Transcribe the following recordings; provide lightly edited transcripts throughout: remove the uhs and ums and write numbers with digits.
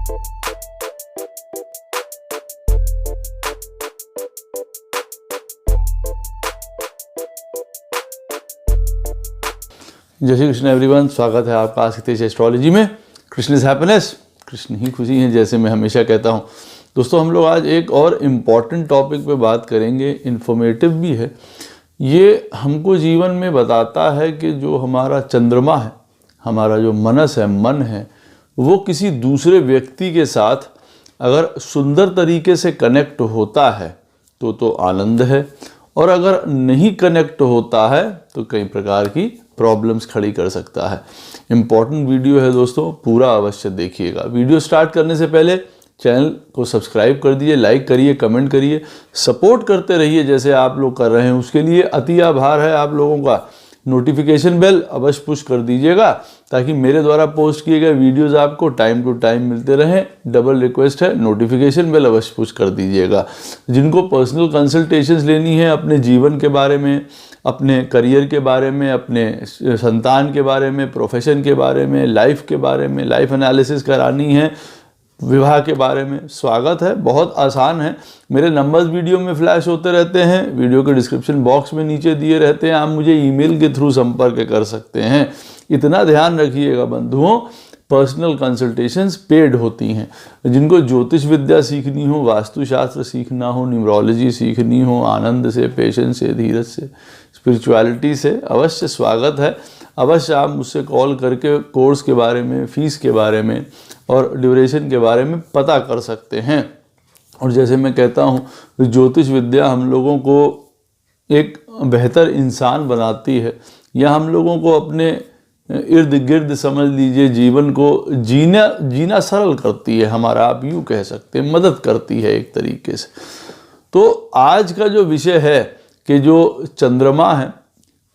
जय श्री कृष्ण एवरीवन, स्वागत है आपका आज की एस्ट्रोलॉजी में। कृष्ण इज हैप्पीनेस, कृष्ण ही खुशी है, जैसे मैं हमेशा कहता हूँ। दोस्तों, हम लोग आज एक और इम्पॉर्टेंट टॉपिक पे बात करेंगे, इन्फॉर्मेटिव भी है। ये हमको जीवन में बताता है कि जो हमारा चंद्रमा है, हमारा जो मनस है, मन है, वो किसी दूसरे व्यक्ति के साथ अगर सुंदर तरीके से कनेक्ट होता है तो आनंद है, और अगर नहीं कनेक्ट होता है तो कई प्रकार की प्रॉब्लम्स खड़ी कर सकता है। इम्पॉर्टेंट वीडियो है दोस्तों, पूरा अवश्य देखिएगा। वीडियो स्टार्ट करने से पहले चैनल को सब्सक्राइब कर दीजिए, लाइक करिए, कमेंट करिए, सपोर्ट करते रहिए जैसे आप लोग कर रहे हैं। उसके लिए अति आभार है आप लोगों का। नोटिफिकेशन बेल अवश्य पुश कर दीजिएगा ताकि मेरे द्वारा पोस्ट किए गए वीडियोस आपको टाइम टू टाइम मिलते रहें। डबल रिक्वेस्ट है, नोटिफिकेशन बेल अवश्य पुश कर दीजिएगा। जिनको पर्सनल कंसल्टेशंस लेनी है अपने जीवन के बारे में, अपने करियर के बारे में, अपने संतान के बारे में, प्रोफेशन के बारे में, लाइफ के बारे में, लाइफ एनालिसिस करानी है, विवाह के बारे में, स्वागत है। बहुत आसान है। मेरे नंबर्स वीडियो में फ्लैश होते रहते हैं, वीडियो के डिस्क्रिप्शन बॉक्स में नीचे दिए रहते हैं। आप मुझे ईमेल के थ्रू संपर्क कर सकते हैं। इतना ध्यान रखिएगा बंधुओं, पर्सनल कंसल्टेशंस पेड होती हैं। जिनको ज्योतिष विद्या सीखनी हो, वास्तुशास्त्र सीखना हो, न्यूमरोलॉजी सीखनी हो, आनंद से, पेशेंस से, धीरज से, स्पिरिचुअलिटी से, अवश्य स्वागत है। अवश्य आप मुझसे कॉल करके कोर्स के बारे में, फीस के बारे में और ड्यूरेशन के बारे में पता कर सकते हैं। और जैसे मैं कहता हूँ, ज्योतिष विद्या हम लोगों को एक बेहतर इंसान बनाती है, या हम लोगों को अपने इर्द गिर्द समझ लीजिए जीवन को जीना सरल करती है हमारा, आप यूँ कह सकते हैं, मदद करती है एक तरीके से। तो आज का जो विषय है कि जो चंद्रमा है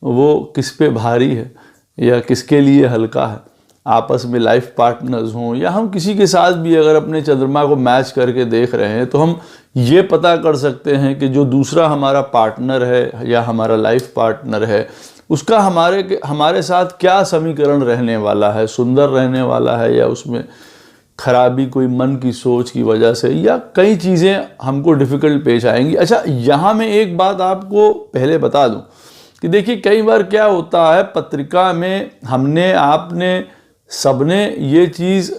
वो किस पे भारी है या किसके लिए हल्का है। आपस में लाइफ पार्टनर्स हों या हम किसी के साथ भी अगर अपने चंद्रमा को मैच करके देख रहे हैं तो हम ये पता कर सकते हैं कि जो दूसरा हमारा पार्टनर है या हमारा लाइफ पार्टनर है उसका हमारे साथ क्या समीकरण रहने वाला है, सुंदर रहने वाला है या उसमें खराबी कोई मन की सोच की वजह से, या कई चीज़ें हमको डिफ़िकल्ट पेश आएंगी। अच्छा, यहाँ मैं एक बात आपको पहले बता दूँ कि देखिए, कई बार क्या होता है, पत्रिका में हमने, आपने, सबने ये चीज़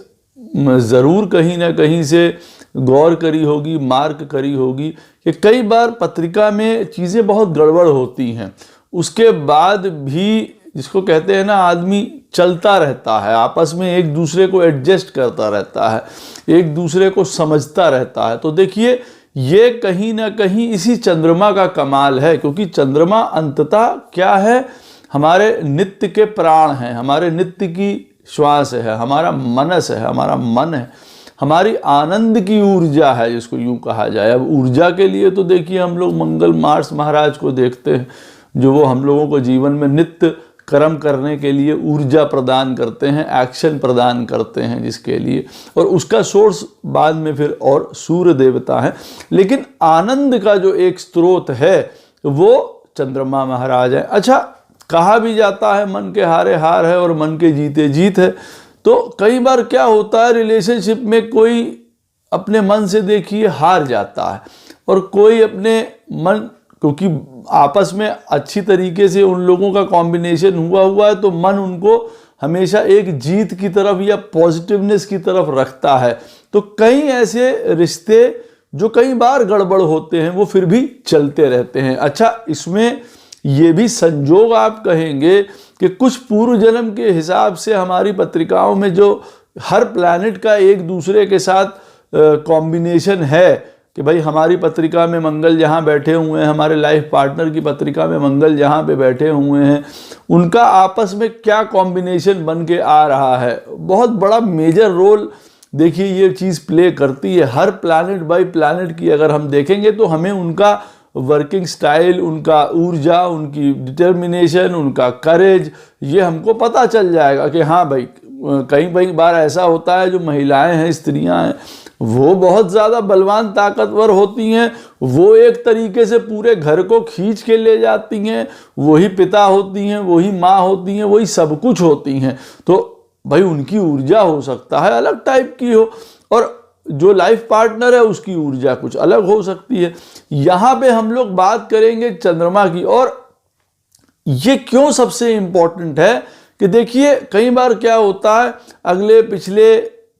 ज़रूर कहीं ना कहीं से गौर करी होगी, मार्क करी होगी कि कई बार पत्रिका में चीज़ें बहुत गड़बड़ होती हैं। उसके बाद भी, जिसको कहते हैं ना, आदमी चलता रहता है, आपस में एक दूसरे को एडजस्ट करता रहता है, एक दूसरे को समझता रहता है। तो देखिए, ये कहीं ना कहीं इसी चंद्रमा का कमाल है, क्योंकि चंद्रमा अंततः क्या है, हमारे नित्य के प्राण हैं, हमारे नित्य की श्वास है, हमारा मनस है, हमारा मन है, हमारी आनंद की ऊर्जा है, जिसको यूं कहा जाए। अब ऊर्जा के लिए तो देखिए हम लोग मंगल मार्स महाराज को देखते हैं, जो वो हम लोगों को जीवन में नित्य कर्म करने के लिए ऊर्जा प्रदान करते हैं, एक्शन प्रदान करते हैं जिसके लिए, और उसका सोर्स बाद में फिर और सूर्य देवता है। लेकिन आनंद का जो एक स्रोत है वो चंद्रमा महाराज है। अच्छा, कहा भी जाता है मन के हारे हार है और मन के जीते जीत है। तो कई बार क्या होता है, रिलेशनशिप में कोई अपने मन से देखिए हार जाता है और कोई अपने मन, क्योंकि आपस में अच्छी तरीके से उन लोगों का कॉम्बिनेशन हुआ है तो मन उनको हमेशा एक जीत की तरफ या पॉजिटिवनेस की तरफ रखता है। तो कई ऐसे रिश्ते जो कई बार गड़बड़ होते हैं वो फिर भी चलते रहते हैं। अच्छा, इसमें ये भी संजोग आप कहेंगे कि कुछ पूर्व जन्म के हिसाब से हमारी पत्रिकाओं में जो हर प्लैनेट का एक दूसरे के साथ कॉम्बिनेशन है कि भाई हमारी पत्रिका में मंगल जहाँ बैठे हुए हैं, हमारे लाइफ पार्टनर की पत्रिका में मंगल जहाँ पे बैठे हुए हैं, उनका आपस में क्या कॉम्बिनेशन बन के आ रहा है, बहुत बड़ा मेजर रोल देखिए ये चीज़ प्ले करती है। हर प्लैनेट बाय प्लैनेट की अगर हम देखेंगे तो हमें उनका वर्किंग स्टाइल, उनका ऊर्जा, उनकी डिटर्मिनेशन, उनका करेज, ये हमको पता चल जाएगा कि हाँ भाई, कई बार ऐसा होता है जो महिलाएं हैं, स्त्रियां हैं, वो बहुत ज़्यादा बलवान ताकतवर होती हैं, वो एक तरीके से पूरे घर को खींच के ले जाती हैं, वही पिता होती हैं, वही माँ होती हैं, वही सब कुछ होती हैं। तो भाई उनकी ऊर्जा हो सकता है अलग टाइप की हो, और जो लाइफ पार्टनर है उसकी ऊर्जा कुछ अलग हो सकती है। यहाँ पे हम लोग बात करेंगे चंद्रमा की। और ये क्यों सबसे इंपॉर्टेंट है कि देखिए कई बार क्या होता है, अगले पिछले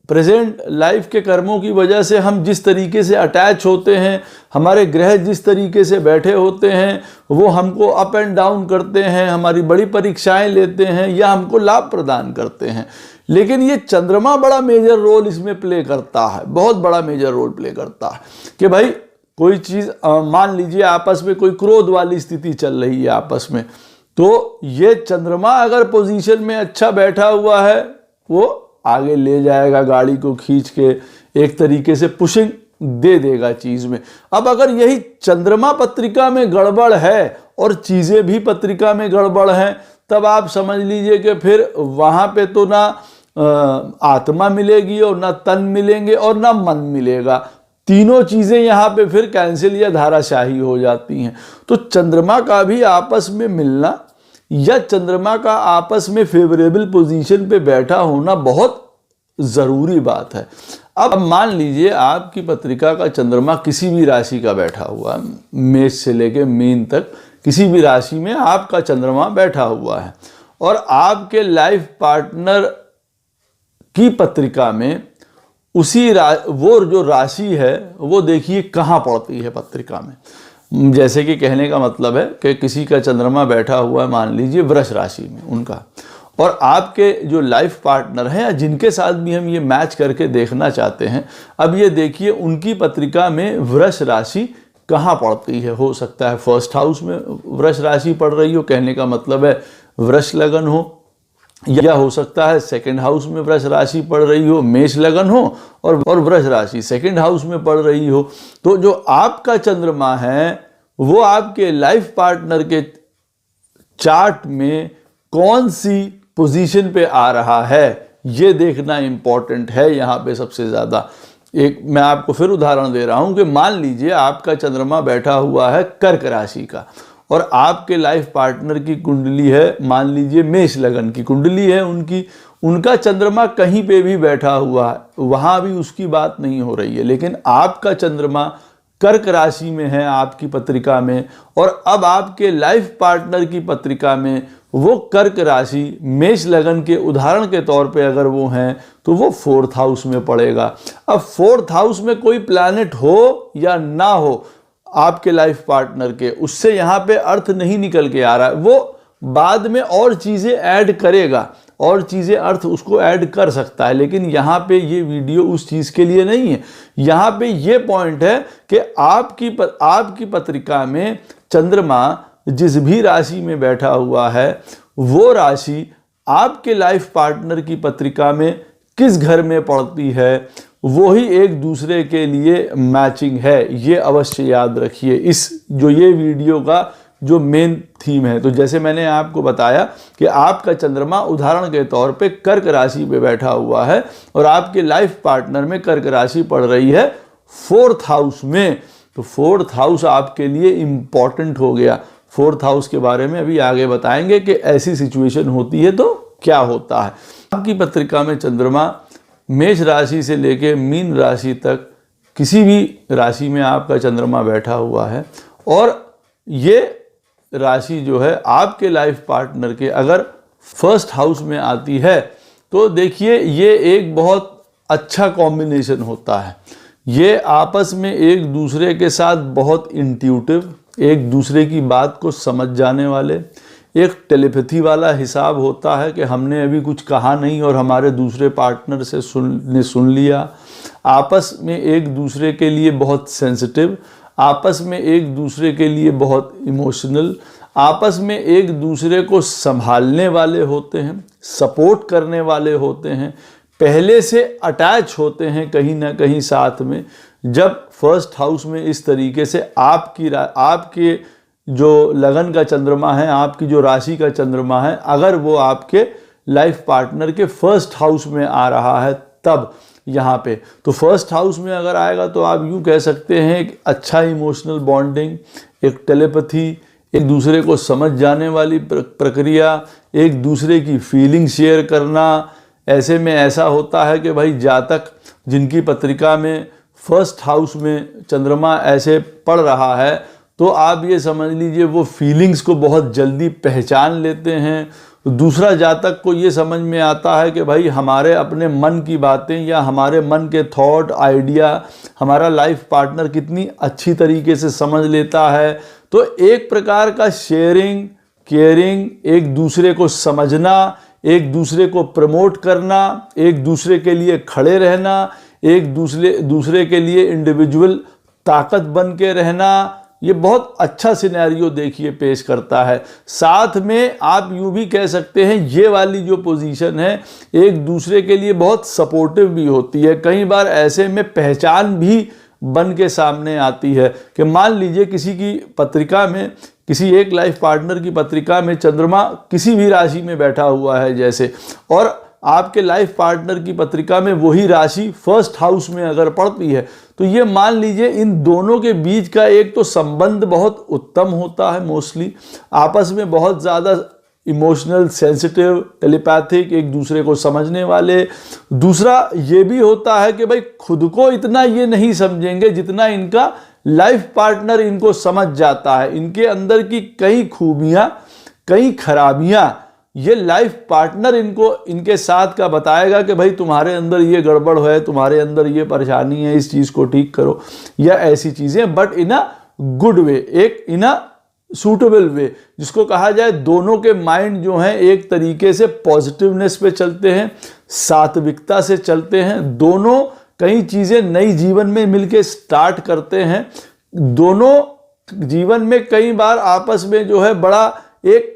प्रेजेंट लाइफ के कर्मों की वजह से हम जिस तरीके से अटैच होते हैं, हमारे ग्रह जिस तरीके से बैठे होते हैं, वो हमको अप एंड डाउन करते हैं, हमारी बड़ी परीक्षाएं लेते हैं या हमको लाभ प्रदान करते हैं। लेकिन ये चंद्रमा बड़ा मेजर रोल इसमें प्ले करता है, बहुत बड़ा मेजर रोल प्ले करता है कि भाई कोई चीज़ मान लीजिए आपस में कोई क्रोध वाली स्थिति चल रही है आपस में, तो ये चंद्रमा अगर पोजीशन में अच्छा बैठा हुआ है वो आगे ले जाएगा गाड़ी को खींच के, एक तरीके से पुशिंग दे देगा चीज में। अब अगर यही चंद्रमा पत्रिका में गड़बड़ है और चीजें भी पत्रिका में गड़बड़ हैं, तब आप समझ लीजिए कि फिर वहां पे तो ना आत्मा मिलेगी और ना तन मिलेंगे और ना मन मिलेगा, तीनों चीजें यहाँ पे फिर कैंसिल या धाराशाही हो जाती हैं। तो चंद्रमा का भी आपस में मिलना या चंद्रमा का आपस में फेवरेबल पोजीशन पे बैठा होना बहुत ज़रूरी बात है। अब मान लीजिए आपकी पत्रिका का चंद्रमा किसी भी राशि का बैठा हुआ है, मेष से लेके मीन तक किसी भी राशि में आपका चंद्रमा बैठा हुआ है, और आपके लाइफ पार्टनर की पत्रिका में उसी वो जो राशि है वो देखिए कहाँ पड़ती है पत्रिका में। जैसे कि कहने का मतलब है कि किसी का चंद्रमा बैठा हुआ है मान लीजिए वृष राशि में उनका, और आपके जो लाइफ पार्टनर हैं या जिनके साथ भी हम ये मैच करके देखना चाहते हैं, अब ये देखिए उनकी पत्रिका में वृष राशि कहाँ पड़ती है। हो सकता है फर्स्ट हाउस में वृष राशि पड़ रही हो, कहने का मतलब है वृष लगन हो, या हो सकता है सेकंड हाउस में वृष राशि पड़ रही हो, मेष लगन हो और वृष राशि सेकंड हाउस में पड़ रही हो। तो जो आपका चंद्रमा है वो आपके लाइफ पार्टनर के चार्ट में कौन सी पोजीशन पे आ रहा है ये देखना इंपॉर्टेंट है यहाँ पे सबसे ज़्यादा। एक मैं आपको फिर उदाहरण दे रहा हूँ कि मान लीजिए आपका चंद्रमा बैठा हुआ है कर्क राशि का और आपके लाइफ पार्टनर की कुंडली है मान लीजिए मेष लगन की कुंडली है उनका चंद्रमा कहीं पे भी बैठा हुआ है, वहाँ भी उसकी बात नहीं हो रही है, लेकिन आपका चंद्रमा कर्क राशि में है आपकी पत्रिका में, और अब आपके लाइफ पार्टनर की पत्रिका में वो कर्क राशि मेष लगन के उदाहरण के तौर पे अगर वो हैं तो वो फोर्थ हाउस में पड़ेगा। अब फोर्थ हाउस में कोई प्लैनेट हो या ना हो आपके लाइफ पार्टनर के, उससे यहाँ पे अर्थ नहीं निकल के आ रहा है, वो बाद में और चीज़ें ऐड करेगा, और चीज़ें अर्थ उसको ऐड कर सकता है, लेकिन यहाँ पे ये वीडियो उस चीज़ के लिए नहीं है। यहाँ पे ये पॉइंट है कि आपकी पत्रिका में चंद्रमा जिस भी राशि में बैठा हुआ है वो राशि आपके लाइफ पार्टनर की पत्रिका में किस घर में पड़ती है, वो ही एक दूसरे के लिए मैचिंग है, ये अवश्य याद रखिए। इस जो ये वीडियो का जो मेन थीम है, तो जैसे मैंने आपको बताया कि आपका चंद्रमा उदाहरण के तौर पे कर्क राशि पे बैठा हुआ है और आपके लाइफ पार्टनर में कर्क राशि पड़ रही है फोर्थ हाउस में, तो फोर्थ हाउस आपके लिए इम्पॉर्टेंट हो गया। फोर्थ हाउस के बारे में अभी आगे बताएंगे कि ऐसी सिचुएशन होती है तो क्या होता है। आपकी पत्रिका में चंद्रमा मेष राशि से लेके मीन राशि तक किसी भी राशि में आपका चंद्रमा बैठा हुआ है, और ये राशि जो है आपके लाइफ पार्टनर के अगर फर्स्ट हाउस में आती है तो देखिए ये एक बहुत अच्छा कॉम्बिनेशन होता है। ये आपस में एक दूसरे के साथ बहुत इंट्यूटिव, एक दूसरे की बात को समझ जाने वाले, एक टेलीपैथी वाला हिसाब होता है कि हमने अभी कुछ कहा नहीं और हमारे दूसरे पार्टनर से सुन लिया। आपस में एक दूसरे के लिए बहुत सेंसिटिव, आपस में एक दूसरे के लिए बहुत इमोशनल, आपस में एक दूसरे को संभालने वाले होते हैं, सपोर्ट करने वाले होते हैं, पहले से अटैच होते हैं कहीं ना कहीं साथ में। जब फर्स्ट हाउस में इस तरीके से आपके जो लगन का चंद्रमा है, आपकी जो राशि का चंद्रमा है, अगर वो आपके लाइफ पार्टनर के फर्स्ट हाउस में आ रहा है तब यहाँ पे, तो फर्स्ट हाउस में अगर आएगा तो आप यूँ कह सकते हैं एक अच्छा इमोशनल बॉन्डिंग, एक टेलीपैथी, एक दूसरे को समझ जाने वाली प्रक्रिया, एक दूसरे की फीलिंग शेयर करना, ऐसे में ऐसा होता है कि भाई जातक जिनकी पत्रिका में फर्स्ट हाउस में चंद्रमा ऐसे पड़ रहा है, तो आप ये समझ लीजिए वो फीलिंग्स को बहुत जल्दी पहचान लेते हैं। दूसरा जातक को ये समझ में आता है कि भाई हमारे अपने मन की बातें या हमारे मन के थॉट आइडिया हमारा लाइफ पार्टनर कितनी अच्छी तरीके से समझ लेता है। तो एक प्रकार का शेयरिंग, केयरिंग, एक दूसरे को समझना, एक दूसरे को प्रमोट करना, एक दूसरे के लिए खड़े रहना, एक दूसरे के लिए इंडिविजुअल ताकत बन के रहना, ये बहुत अच्छा सिनेरियो देखिए पेश करता है। साथ में आप यूँ भी कह सकते हैं ये वाली जो पोजीशन है एक दूसरे के लिए बहुत सपोर्टिव भी होती है। कई बार ऐसे में पहचान भी बन के सामने आती है कि मान लीजिए किसी की पत्रिका में, किसी एक लाइफ पार्टनर की पत्रिका में चंद्रमा किसी भी राशि में बैठा हुआ है जैसे, और आपके लाइफ पार्टनर की पत्रिका में वही राशि फर्स्ट हाउस में अगर पड़ती है, तो ये मान लीजिए इन दोनों के बीच का एक तो संबंध बहुत उत्तम होता है, मोस्टली आपस में बहुत ज़्यादा इमोशनल, सेंसिटिव, टेलीपैथिक, एक दूसरे को समझने वाले। दूसरा ये भी होता है कि भाई खुद को इतना ये नहीं समझेंगे जितना इनका लाइफ पार्टनर इनको समझ जाता है। इनके अंदर की कई खूबियाँ, कई खराबियाँ ये लाइफ पार्टनर इनको इनके साथ का बताएगा कि भाई तुम्हारे अंदर ये गड़बड़ है, तुम्हारे अंदर ये परेशानी है, इस चीज़ को ठीक करो या ऐसी चीज़ें, but in a good way, एक इन अ सूटेबल वे, जिसको कहा जाए दोनों के माइंड जो हैं एक तरीके से पॉजिटिवनेस पे चलते हैं, सात्विकता से चलते हैं, दोनों कई चीज़ें नई जीवन में मिलके स्टार्ट करते हैं। दोनों जीवन में कई बार आपस में जो है बड़ा एक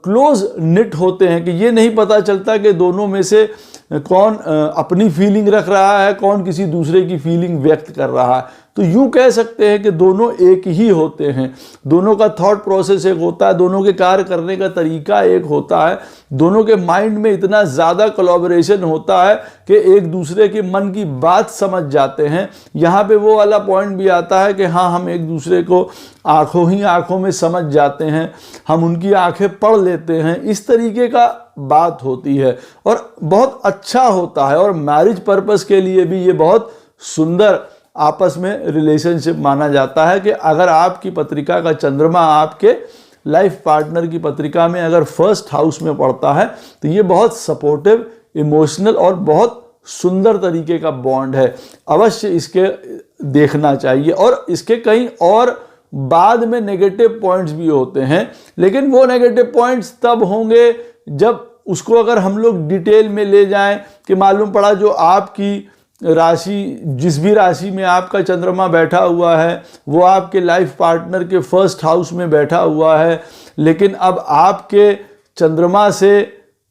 क्लोज निट होते हैं कि ये नहीं पता चलता कि दोनों में से कौन अपनी फीलिंग रख रहा है, कौन किसी दूसरे की फीलिंग व्यक्त कर रहा है। तो यूँ कह सकते हैं कि दोनों एक ही होते हैं, दोनों का थॉट प्रोसेस एक होता है, दोनों के कार्य करने का तरीका एक होता है, दोनों के माइंड में इतना ज़्यादा कोलैबोरेशन होता है कि एक दूसरे के मन की बात समझ जाते हैं। यहाँ पे वो वाला पॉइंट भी आता है कि हाँ, हम एक दूसरे को आंखों ही आंखों में समझ जाते हैं, हम उनकी आंखें पढ़ लेते हैं, इस तरीके का बात होती है और बहुत अच्छा होता है। और मैरिज पर्पस के लिए भी ये बहुत सुंदर आपस में रिलेशनशिप माना जाता है कि अगर आपकी पत्रिका का चंद्रमा आपके लाइफ पार्टनर की पत्रिका में अगर फर्स्ट हाउस में पड़ता है तो ये बहुत सपोर्टिव, इमोशनल और बहुत सुंदर तरीके का बॉन्ड है। अवश्य इसके देखना चाहिए। और इसके कई और बाद में नेगेटिव पॉइंट्स भी होते हैं, लेकिन वो नेगेटिव पॉइंट्स तब होंगे जब उसको अगर हम लोग डिटेल में ले जाएं कि मालूम पड़ा जो आपकी राशि, जिस भी राशि में आपका चंद्रमा बैठा हुआ है वो आपके लाइफ पार्टनर के फर्स्ट हाउस में बैठा हुआ है, लेकिन अब आपके चंद्रमा से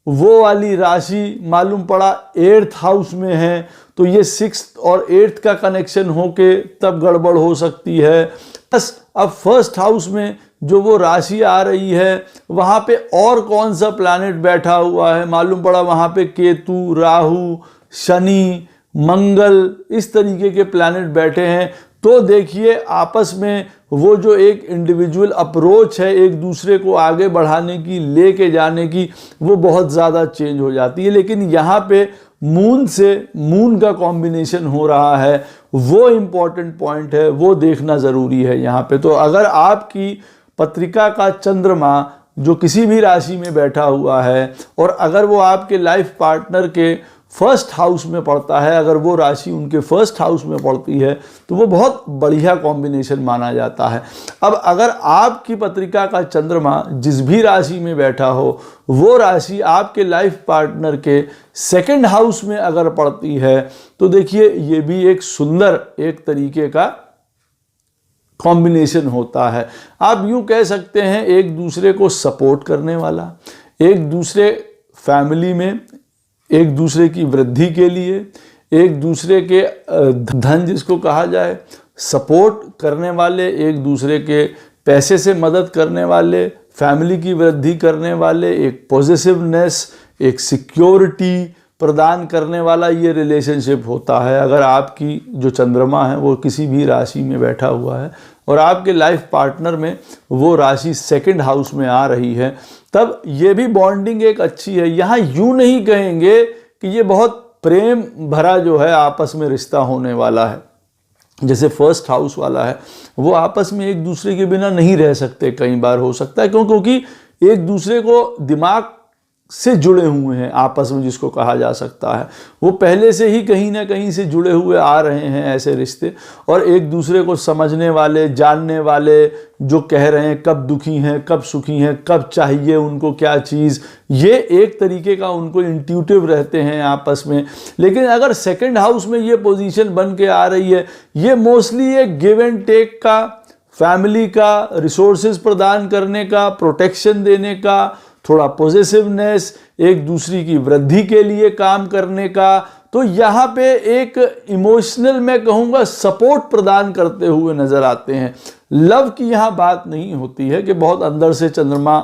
वो वाली राशि मालूम पड़ा 8th हाउस में है, तो ये 6th और 8th का कनेक्शन होके तब गड़बड़ हो सकती है। बस अब फर्स्ट हाउस में जो वो राशि आ रही है वहाँ पे और कौन सा प्लैनेट बैठा हुआ है, मालूम पड़ा वहाँ पे केतु, राहु, शनि, मंगल, इस तरीके के प्लैनेट बैठे हैं। तो देखिए आपस में वो जो एक इंडिविजुअल अप्रोच है एक दूसरे को आगे बढ़ाने की, लेके जाने की, वो बहुत ज़्यादा चेंज हो जाती है। लेकिन यहाँ पे मून से मून का कॉम्बिनेशन हो रहा है, वो इम्पॉर्टेंट पॉइंट है, वो देखना ज़रूरी है यहाँ पे। तो अगर आपकी पत्रिका का चंद्रमा जो किसी भी राशि में बैठा हुआ है और अगर वो आपके लाइफ पार्टनर के फर्स्ट हाउस में पड़ता है, अगर वो राशि उनके फर्स्ट हाउस में पड़ती है तो वो बहुत बढ़िया कॉम्बिनेशन माना जाता है। अब अगर आपकी पत्रिका का चंद्रमा जिस भी राशि में बैठा हो वो राशि आपके लाइफ पार्टनर के सेकंड हाउस में अगर पड़ती है तो देखिए ये भी एक सुंदर एक तरीके का कॉम्बिनेशन होता है। आप यूँ कह सकते हैं एक दूसरे को सपोर्ट करने वाला, एक दूसरे फैमिली में एक दूसरे की वृद्धि के लिए, एक दूसरे के धन जिसको कहा जाए सपोर्ट करने वाले, एक दूसरे के पैसे से मदद करने वाले, फैमिली की वृद्धि करने वाले, एक पॉजिटिवनेस, एक सिक्योरिटी प्रदान करने वाला ये रिलेशनशिप होता है। अगर आपकी जो चंद्रमा है वो किसी भी राशि में बैठा हुआ है और आपके लाइफ पार्टनर में वो राशि सेकंड हाउस में आ रही है, तब ये भी बॉन्डिंग एक अच्छी है। यहाँ यूँ नहीं कहेंगे कि ये बहुत प्रेम भरा जो है आपस में रिश्ता होने वाला है। जैसे फर्स्ट हाउस वाला है, वो आपस में एक दूसरे के बिना नहीं रह सकते, कई बार हो सकता है क्योंकि एक दूसरे को दिमाग से जुड़े हुए हैं आपस में, जिसको कहा जा सकता है। वो पहले से ही कहीं ना कहीं से जुड़े हुए आ रहे हैं ऐसे रिश्ते, और एक दूसरे को समझने वाले, जानने वाले, जो कह रहे हैं कब दुखी हैं, कब सुखी हैं, कब चाहिए उनको क्या चीज़, ये एक तरीके का उनको इंट्यूटिव रहते हैं आपस में। लेकिन अगर सेकंड हाउस में ये पोजीशन बन के आ रही है, ये मोस्टली एक गिव एंड टेक का, फैमिली का, रिसोर्सेज प्रदान करने का, प्रोटेक्शन देने का, थोड़ा पॉजिटिवनेस, एक दूसरी की वृद्धि के लिए काम करने का। तो यहाँ पे एक इमोशनल, मैं कहूँगा, सपोर्ट प्रदान करते हुए नजर आते हैं। लव की यहाँ बात नहीं होती है कि बहुत अंदर से चंद्रमा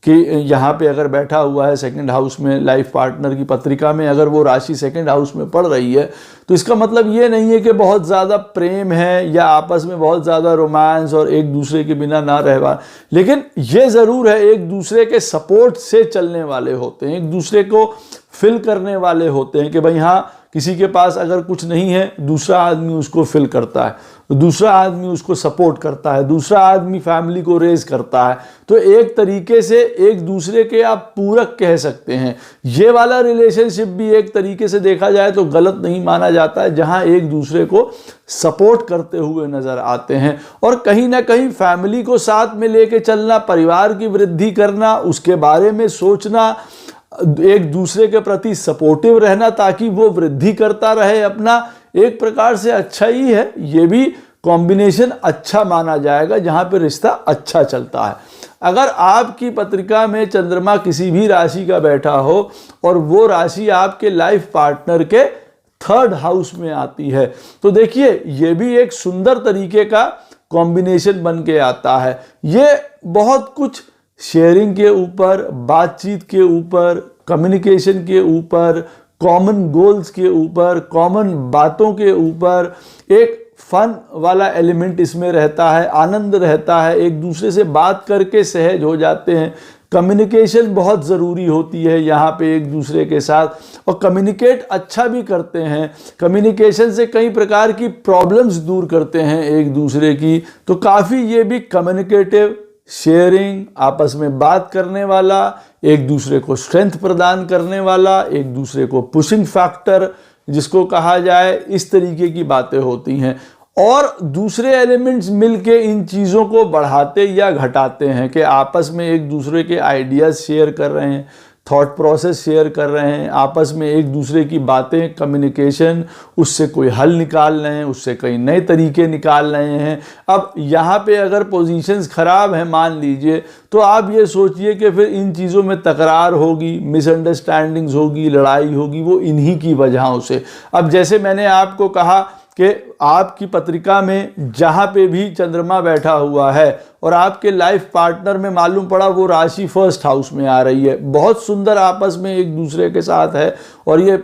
कि यहाँ पे अगर बैठा हुआ है सेकंड हाउस में, लाइफ पार्टनर की पत्रिका में अगर वो राशि सेकंड हाउस में पड़ रही है, तो इसका मतलब ये नहीं है कि बहुत ज़्यादा प्रेम है या आपस में बहुत ज़्यादा रोमांस और एक दूसरे के बिना ना रहवा। लेकिन ये ज़रूर है, एक दूसरे के सपोर्ट से चलने वाले होते हैं, एक दूसरे को फिल करने वाले होते हैं कि भाई हाँ, किसी के पास अगर कुछ नहीं है, दूसरा आदमी उसको फिल करता है, दूसरा आदमी उसको सपोर्ट करता है, दूसरा आदमी फैमिली को रेज करता है। तो एक तरीके से एक दूसरे के आप पूरक कह सकते हैं। ये वाला रिलेशनशिप भी एक तरीके से देखा जाए तो गलत नहीं माना जाता है, जहां एक दूसरे को सपोर्ट करते हुए नजर आते हैं। और कहीं ना कहीं फैमिली को साथ में लेके चलना, परिवार की वृद्धि करना, उसके बारे में सोचना, एक दूसरे के प्रति सपोर्टिव रहना ताकि वो वृद्धि करता रहे अपना, एक प्रकार से अच्छा ही है। ये भी कॉम्बिनेशन अच्छा माना जाएगा जहां पे रिश्ता अच्छा चलता है। अगर आपकी पत्रिका में चंद्रमा किसी भी राशि का बैठा हो और वो राशि आपके लाइफ पार्टनर के थर्ड हाउस में आती है, तो देखिए ये भी एक सुंदर तरीके का कॉम्बिनेशन बन के आता है। ये बहुत कुछ शेयरिंग के ऊपर, बातचीत के ऊपर, कम्युनिकेशन के ऊपर, कॉमन गोल्स के ऊपर, कॉमन बातों के ऊपर, एक फन वाला एलिमेंट इसमें रहता है, आनंद रहता है, एक दूसरे से बात करके सहज हो जाते हैं। कम्युनिकेशन बहुत ज़रूरी होती है यहाँ पे एक दूसरे के साथ, और कम्युनिकेट अच्छा भी करते हैं। कम्युनिकेशन से कई प्रकार की प्रॉब्लम्स दूर करते हैं एक दूसरे की। तो काफ़ी ये भी कम्युनिकेटिव, शेयरिंग, आपस में बात करने वाला, एक दूसरे को स्ट्रेंथ प्रदान करने वाला, एक दूसरे को पुशिंग फैक्टर जिसको कहा जाए, इस तरीके की बातें होती हैं। और दूसरे एलिमेंट्स मिलके इन चीज़ों को बढ़ाते या घटाते हैं कि आपस में एक दूसरे के आइडियाज़ शेयर कर रहे हैं, थॉट प्रोसेस शेयर कर रहे हैं, आपस में एक दूसरे की बातें, कम्युनिकेशन, उससे कोई हल निकाल रहे हैं, उससे कई नए तरीके निकाल रहे हैं। अब यहाँ पे अगर पोजीशंस खराब हैं मान लीजिए, तो आप ये सोचिए कि फिर इन चीज़ों में तकरार होगी, मिसअंडरस्टैंडिंग्स होगी, लड़ाई होगी, वो इन्हीं की वजहों से। अब जैसे मैंने आपको कहा कि आपकी पत्रिका में जहाँ पे भी चंद्रमा बैठा हुआ है और आपके लाइफ पार्टनर में मालूम पड़ा वो राशि फर्स्ट हाउस में आ रही है, बहुत सुंदर आपस में एक दूसरे के साथ है और ये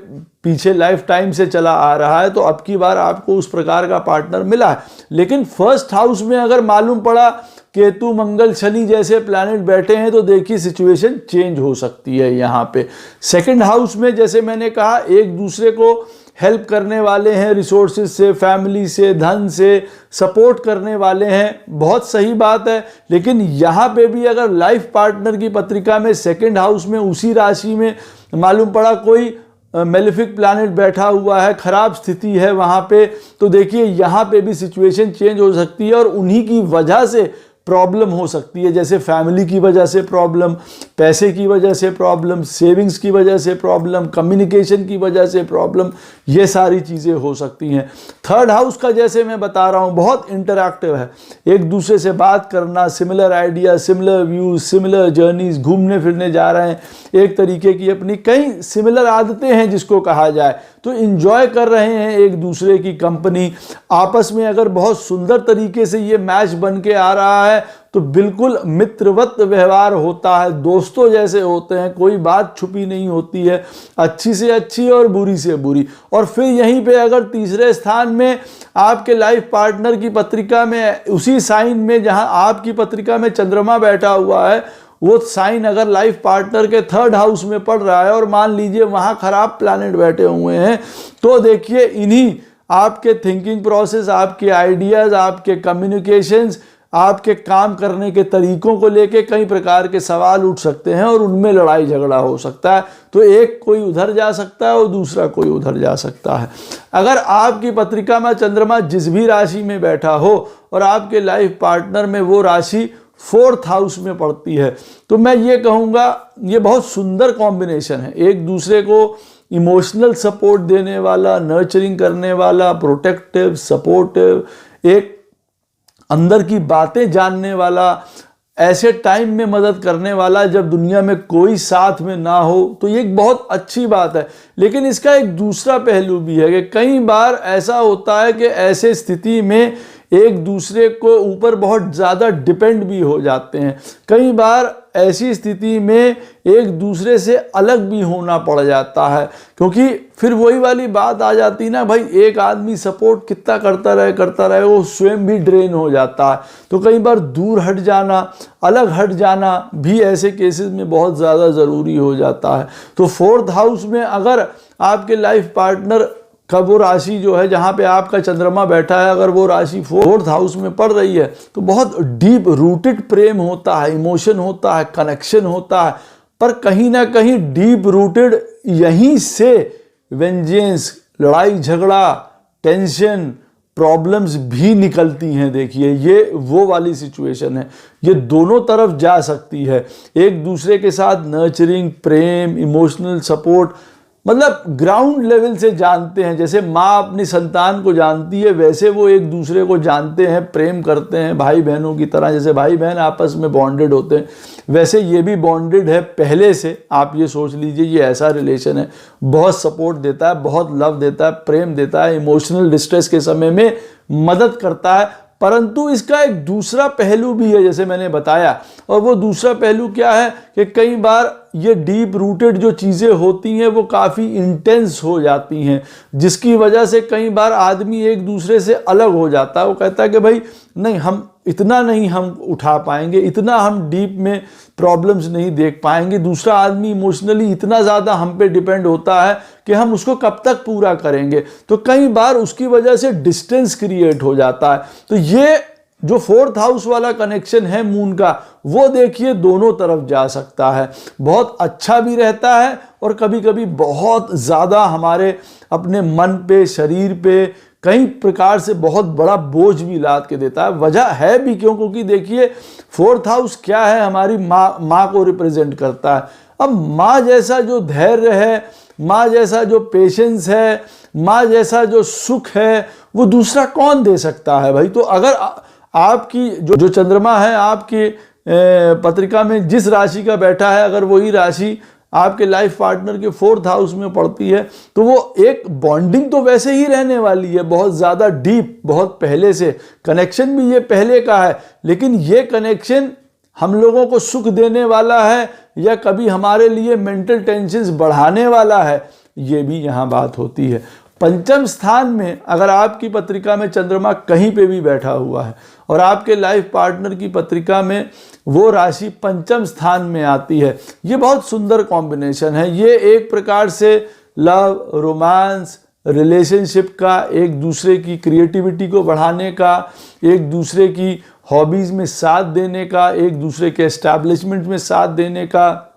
पीछे लाइफ टाइम से चला आ रहा है, तो अब की बार आपको उस प्रकार का पार्टनर मिला है। लेकिन फर्स्ट हाउस में अगर मालूम पड़ा केतु, मंगल, शनि जैसे प्लैनेट बैठे हैं, तो देखिए सिचुएशन चेंज हो सकती है यहाँ पे। सेकंड हाउस में जैसे मैंने कहा, एक दूसरे को हेल्प करने वाले हैं, रिसोर्सेज से, फैमिली से, धन से सपोर्ट करने वाले हैं, बहुत सही बात है। लेकिन यहाँ पे भी अगर लाइफ पार्टनर की पत्रिका में सेकंड हाउस में उसी राशि में मालूम पड़ा कोई मेलेफिक प्लैनेट बैठा हुआ है, खराब स्थिति है वहाँ पे, तो देखिए यहाँ पे भी सिचुएशन चेंज हो सकती है और उन्हीं की वजह से प्रॉब्लम हो सकती है। जैसे फैमिली की वजह से प्रॉब्लम, पैसे की वजह से प्रॉब्लम, सेविंग्स की वजह से प्रॉब्लम, कम्युनिकेशन की वजह से प्रॉब्लम, ये सारी चीज़ें हो सकती हैं। थर्ड हाउस का जैसे मैं बता रहा हूँ बहुत इंटरैक्टिव है, एक दूसरे से बात करना, similar idea, similar views, similar journeys, घूमने फिरने जा रहे हैं, एक तरीके की अपनी कई सिमिलर आदतें हैं जिसको कहा जाए, तो इंजॉय कर रहे हैं एक दूसरे की कंपनी। आपस में अगर बहुत सुंदर तरीके से ये मैच बन के आ रहा है तो बिल्कुल मित्रवत व्यवहार होता है, दोस्तों जैसे होते हैं, कोई बात छुपी नहीं होती है, अच्छी से अच्छी और बुरी से बुरी। और फिर यहीं पे अगर तीसरे स्थान में आपके लाइफ पार्टनर की पत्रिका में उसी साइन में जहां आपकी पत्रिका में चंद्रमा बैठा हुआ है, वो साइन अगर लाइफ पार्टनर के 3rd हाउस में पड़ रहा है और मान लीजिए वहाँ खराब प्लैनेट बैठे हुए हैं, तो देखिए इन्हीं आपके थिंकिंग प्रोसेस, आपके आइडियाज़, आपके कम्युनिकेशंस, आपके काम करने के तरीकों को लेके कई प्रकार के सवाल उठ सकते हैं और उनमें लड़ाई झगड़ा हो सकता है। तो एक कोई उधर जा सकता है और दूसरा कोई उधर जा सकता है। अगर आपकी पत्रिका में चंद्रमा जिस भी राशि में बैठा हो और आपके लाइफ पार्टनर में वो राशि 4th हाउस में पड़ती है, तो मैं ये कहूँगा ये बहुत सुंदर कॉम्बिनेशन है। एक दूसरे को इमोशनल सपोर्ट देने वाला, नर्चरिंग करने वाला, प्रोटेक्टिव, सपोर्टिव, एक अंदर की बातें जानने वाला, ऐसे टाइम में मदद करने वाला जब दुनिया में कोई साथ में ना हो, तो ये एक बहुत अच्छी बात है। लेकिन इसका एक दूसरा पहलू भी है कि कई बार ऐसा होता है कि ऐसे स्थिति में एक दूसरे को ऊपर बहुत ज़्यादा डिपेंड भी हो जाते हैं। कई बार ऐसी स्थिति में एक दूसरे से अलग भी होना पड़ जाता है, क्योंकि फिर वही वाली बात आ जाती ना भाई, एक आदमी सपोर्ट कितना करता रहे वो स्वयं भी ड्रेन हो जाता है। तो कई बार दूर हट जाना, अलग हट जाना भी ऐसे केसेस में बहुत ज़्यादा ज़रूरी हो जाता है। तो 4th हाउस में अगर आपके लाइफ पार्टनर का वो राशि जो है जहाँ पे आपका चंद्रमा बैठा है, अगर वो राशि 4th हाउस में पड़ रही है, तो बहुत डीप रूटेड प्रेम होता है, इमोशन होता है, कनेक्शन होता है, पर कहीं ना कहीं डीप रूटेड यहीं से वेंजेंस, लड़ाई झगड़ा, टेंशन, प्रॉब्लम्स भी निकलती हैं। देखिए ये वो वाली सिचुएशन है, ये दोनों तरफ जा सकती है। एक दूसरे के साथ नर्चरिंग, प्रेम, इमोशनल सपोर्ट, मतलब ग्राउंड लेवल से जानते हैं। जैसे माँ अपनी संतान को जानती है, वैसे वो एक दूसरे को जानते हैं, प्रेम करते हैं भाई बहनों की तरह। जैसे भाई बहन आपस में बॉन्डेड होते हैं, वैसे ये भी बॉन्डेड है पहले से। आप ये सोच लीजिए ये ऐसा रिलेशन है, बहुत सपोर्ट देता है, बहुत लव देता है, प्रेम देता है, इमोशनल डिस्ट्रेस के समय में मदद करता है। परंतु इसका एक दूसरा पहलू भी है, जैसे मैंने बताया। और वो दूसरा पहलू क्या है कि कई बार ये डीप रूटेड जो चीज़ें होती हैं वो काफ़ी इंटेंस हो जाती हैं, जिसकी वजह से कई बार आदमी एक दूसरे से अलग हो जाता है। वो कहता है कि भाई नहीं, हम इतना नहीं हम उठा पाएंगे, इतना हम डीप में प्रॉब्लम्स नहीं देख पाएंगे। दूसरा आदमी इमोशनली इतना ज़्यादा हम पे डिपेंड होता है कि हम उसको कब तक पूरा करेंगे। तो कई बार उसकी वजह से डिस्टेंस क्रिएट हो जाता है। तो ये जो 4th हाउस वाला कनेक्शन है मून का, वो देखिए दोनों तरफ जा सकता है। बहुत अच्छा भी रहता है और कभी कभी बहुत ज़्यादा हमारे अपने मन पे, शरीर पे कई प्रकार से बहुत बड़ा बोझ भी लाद के देता है। वजह है भी क्यों? क्योंकि देखिए 4th हाउस क्या है, हमारी माँ को रिप्रेजेंट करता है। अब माँ जैसा जो धैर्य है, माँ जैसा जो पेशेंस है, माँ जैसा जो सुख है, वो दूसरा कौन दे सकता है भाई। तो अगर आपकी जो चंद्रमा है आपकी पत्रिका में जिस राशि का बैठा है, अगर वही राशि आपके लाइफ पार्टनर के 4th हाउस में पड़ती है, तो वो एक बॉन्डिंग तो वैसे ही रहने वाली है, बहुत ज़्यादा डीप, बहुत पहले से कनेक्शन भी ये पहले का है। लेकिन ये कनेक्शन हम लोगों को सुख देने वाला है या कभी हमारे लिए मेंटल टेंशन्स बढ़ाने वाला है, ये भी यहाँ बात होती है। 5th स्थान में अगर आपकी पत्रिका में चंद्रमा कहीं पे भी बैठा हुआ है और आपके लाइफ पार्टनर की पत्रिका में वो राशि 5th स्थान में आती है, ये बहुत सुंदर कॉम्बिनेशन है। ये एक प्रकार से लव, रोमांस, रिलेशनशिप का, एक दूसरे की क्रिएटिविटी को बढ़ाने का, एक दूसरे की हॉबीज़ में साथ देने का, एक दूसरे के एस्टैब्लिशमेंट में साथ देने का,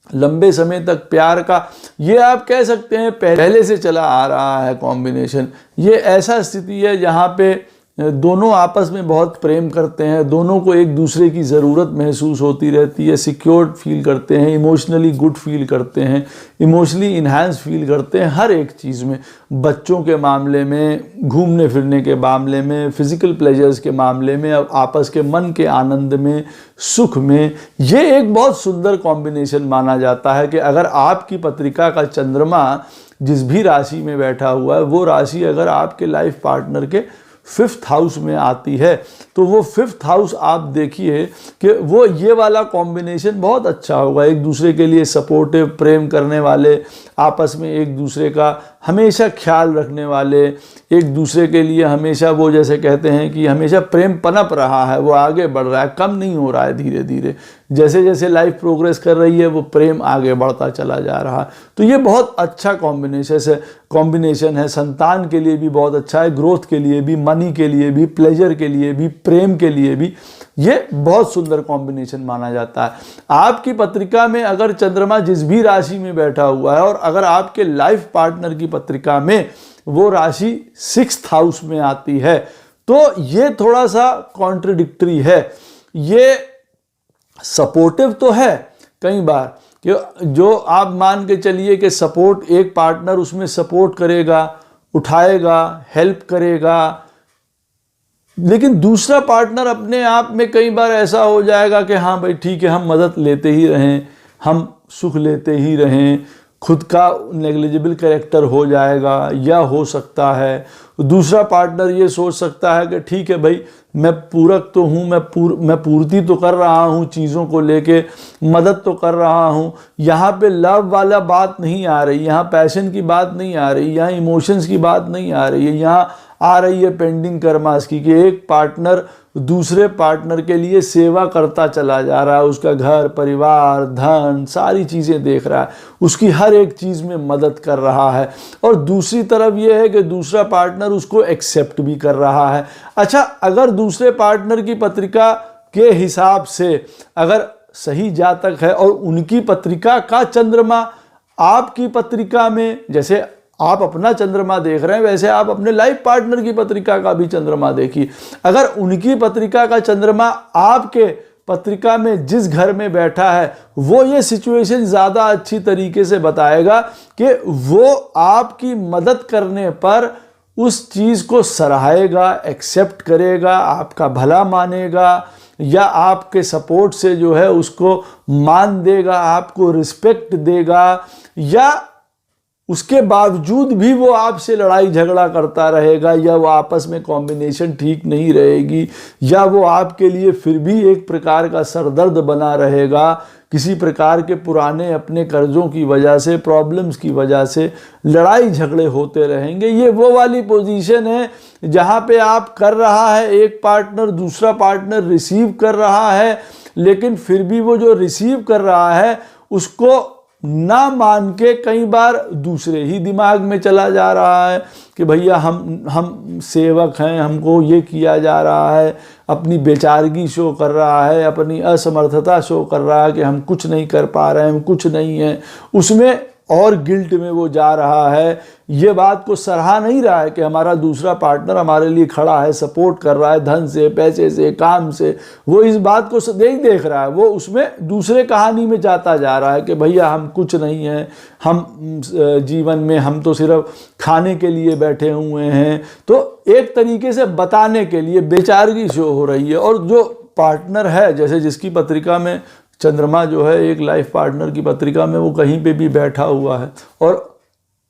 लंबे समय तक प्यार का, ये आप कह सकते हैं पहले से चला आ रहा है कॉम्बिनेशन। ये ऐसा स्थिति है जहाँ पे दोनों आपस में बहुत प्रेम करते हैं, दोनों को एक दूसरे की ज़रूरत महसूस होती रहती है, सिक्योर्ड फील करते हैं, इमोशनली गुड फील करते हैं, इमोशनली इन्हांस फील करते हैं हर एक चीज़ में। बच्चों के मामले में, घूमने फिरने के मामले में, फिज़िकल प्लेजर्स के मामले में, आपस के मन के आनंद में, सुख में, ये एक बहुत सुंदर कॉम्बिनेशन माना जाता है कि अगर आपकी पत्रिका का चंद्रमा जिस भी राशि में बैठा हुआ है, वो राशि अगर आपके लाइफ पार्टनर के 5th हाउस में आती है। तो वो 5th हाउस आप देखिए कि वो ये वाला कॉम्बिनेशन बहुत अच्छा होगा, एक दूसरे के लिए सपोर्टिव, प्रेम करने वाले, आपस में एक दूसरे का हमेशा ख्याल रखने वाले, एक दूसरे के लिए हमेशा वो जैसे कहते हैं कि हमेशा प्रेम पनप रहा है, वो आगे बढ़ रहा है, कम नहीं हो रहा है, धीरे धीरे जैसे जैसे लाइफ प्रोग्रेस कर रही है वो प्रेम आगे बढ़ता चला जा रहा है। तो ये बहुत अच्छा कॉम्बिनेशन है, संतान के लिए भी बहुत अच्छा है, ग्रोथ के लिए भी, मनी के लिए भी, प्लेजर के लिए भी, प्रेम के लिए भी ये बहुत सुंदर कॉम्बिनेशन माना जाता है। आपकी पत्रिका में अगर चंद्रमा जिस भी राशि में बैठा हुआ है और अगर आपके लाइफ पार्टनर की पत्रिका में वो राशि 6th हाउस में आती है तो ये थोड़ा सा कॉन्ट्रडिक्टरी है। ये सपोर्टिव तो है कई बार कि जो आप मान के चलिए कि सपोर्ट, एक पार्टनर उसमें सपोर्ट करेगा, उठाएगा, हेल्प करेगा, लेकिन दूसरा पार्टनर अपने आप में कई बार ऐसा हो जाएगा कि हाँ भाई ठीक है, हम मदद लेते ही रहें, हम सुख लेते ही रहें, खुद का नेग्लिजिबल कैरेक्टर हो जाएगा, या हो सकता है दूसरा पार्टनर ये सोच सकता है कि ठीक है भाई मैं पूरक तो हूँ, मैं पूर्ति तो कर रहा हूँ, चीज़ों को लेके मदद तो कर रहा हूँ, यहाँ पे लव वाला बात नहीं आ रही, यहाँ पैशन की बात नहीं आ रही, यहाँ इमोशंस की बात नहीं आ रही है, यहाँ आ रही है पेंडिंग कर्मास की कि एक पार्टनर दूसरे पार्टनर के लिए सेवा करता चला जा रहा है, उसका घर परिवार धन सारी चीज़ें देख रहा है, उसकी हर एक चीज़ में मदद कर रहा है, और दूसरी तरफ यह है कि दूसरा पार्टनर उसको एक्सेप्ट भी कर रहा है। अच्छा, अगर दूसरे पार्टनर की पत्रिका के हिसाब से अगर सही जातक है और उनकी पत्रिका का चंद्रमा आपकी पत्रिका में, जैसे आप अपना चंद्रमा देख रहे हैं वैसे आप अपने लाइफ पार्टनर की पत्रिका का भी चंद्रमा देखिए, अगर उनकी पत्रिका का चंद्रमा आपके पत्रिका में जिस घर में बैठा है वो ये सिचुएशन ज़्यादा अच्छी तरीके से बताएगा कि वो आपकी मदद करने पर उस चीज़ को सराहेगा, एक्सेप्ट करेगा, आपका भला मानेगा, या आपके सपोर्ट से जो है उसको मान देगा, आपको रिस्पेक्ट देगा, या उसके बावजूद भी वो आपसे लड़ाई झगड़ा करता रहेगा, या वो आपस में कॉम्बिनेशन ठीक नहीं रहेगी, या वो आपके लिए फिर भी एक प्रकार का सरदर्द बना रहेगा, किसी प्रकार के पुराने अपने कर्जों की वजह से, प्रॉब्लम्स की वजह से लड़ाई झगड़े होते रहेंगे। ये वो वाली पोजीशन है जहाँ पे आप कर रहा है एक पार्टनर, दूसरा पार्टनर रिसीव कर रहा है, लेकिन फिर भी वो जो रिसीव कर रहा है उसको ना मान के कई बार दूसरे ही दिमाग में चला जा रहा है कि भैया हम सेवक हैं, हमको ये किया जा रहा है, अपनी बेचारगी शो कर रहा है, अपनी असमर्थता शो कर रहा है कि हम कुछ नहीं कर पा रहे हैं, हम कुछ नहीं हैं, उसमें और गिल्ट में वो जा रहा है, ये बात को सराहा नहीं रहा है कि हमारा दूसरा पार्टनर हमारे लिए खड़ा है, सपोर्ट कर रहा है धन से, पैसे से, काम से, वो इस बात को नहीं देख रहा है, वो उसमें दूसरे कहानी में जाता जा रहा है कि भैया हम कुछ नहीं हैं, हम जीवन में हम तो सिर्फ खाने के लिए बैठे हुए हैं। तो एक तरीके से बताने के लिए बेचारगी शो हो रही है। और जो पार्टनर है, जैसे जिसकी पत्रिका में चंद्रमा जो है एक लाइफ पार्टनर की पत्रिका में वो कहीं पे भी बैठा हुआ है और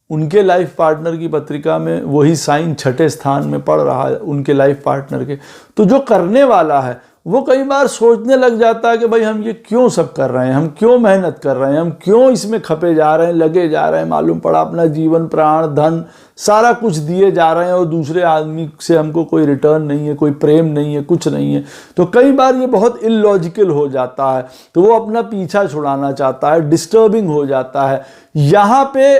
उनके लाइफ पार्टनर की पत्रिका में वही साइन 6ठे स्थान में पड़ रहा है उनके लाइफ पार्टनर के, तो जो करने वाला है वो कई बार सोचने लग जाता है कि भाई हम ये क्यों सब कर रहे हैं, हम क्यों मेहनत कर रहे हैं, हम क्यों इसमें खपे जा रहे हैं, लगे जा रहे हैं, मालूम पड़ा अपना जीवन प्राण धन सारा कुछ दिए जा रहे हैं और दूसरे आदमी से हमको कोई रिटर्न नहीं है, कोई प्रेम नहीं है, कुछ नहीं है। तो कई बार ये बहुत इलॉजिकल हो जाता है, तो वो अपना पीछा छुड़ाना चाहता है, डिस्टर्बिंग हो जाता है। यहाँ पे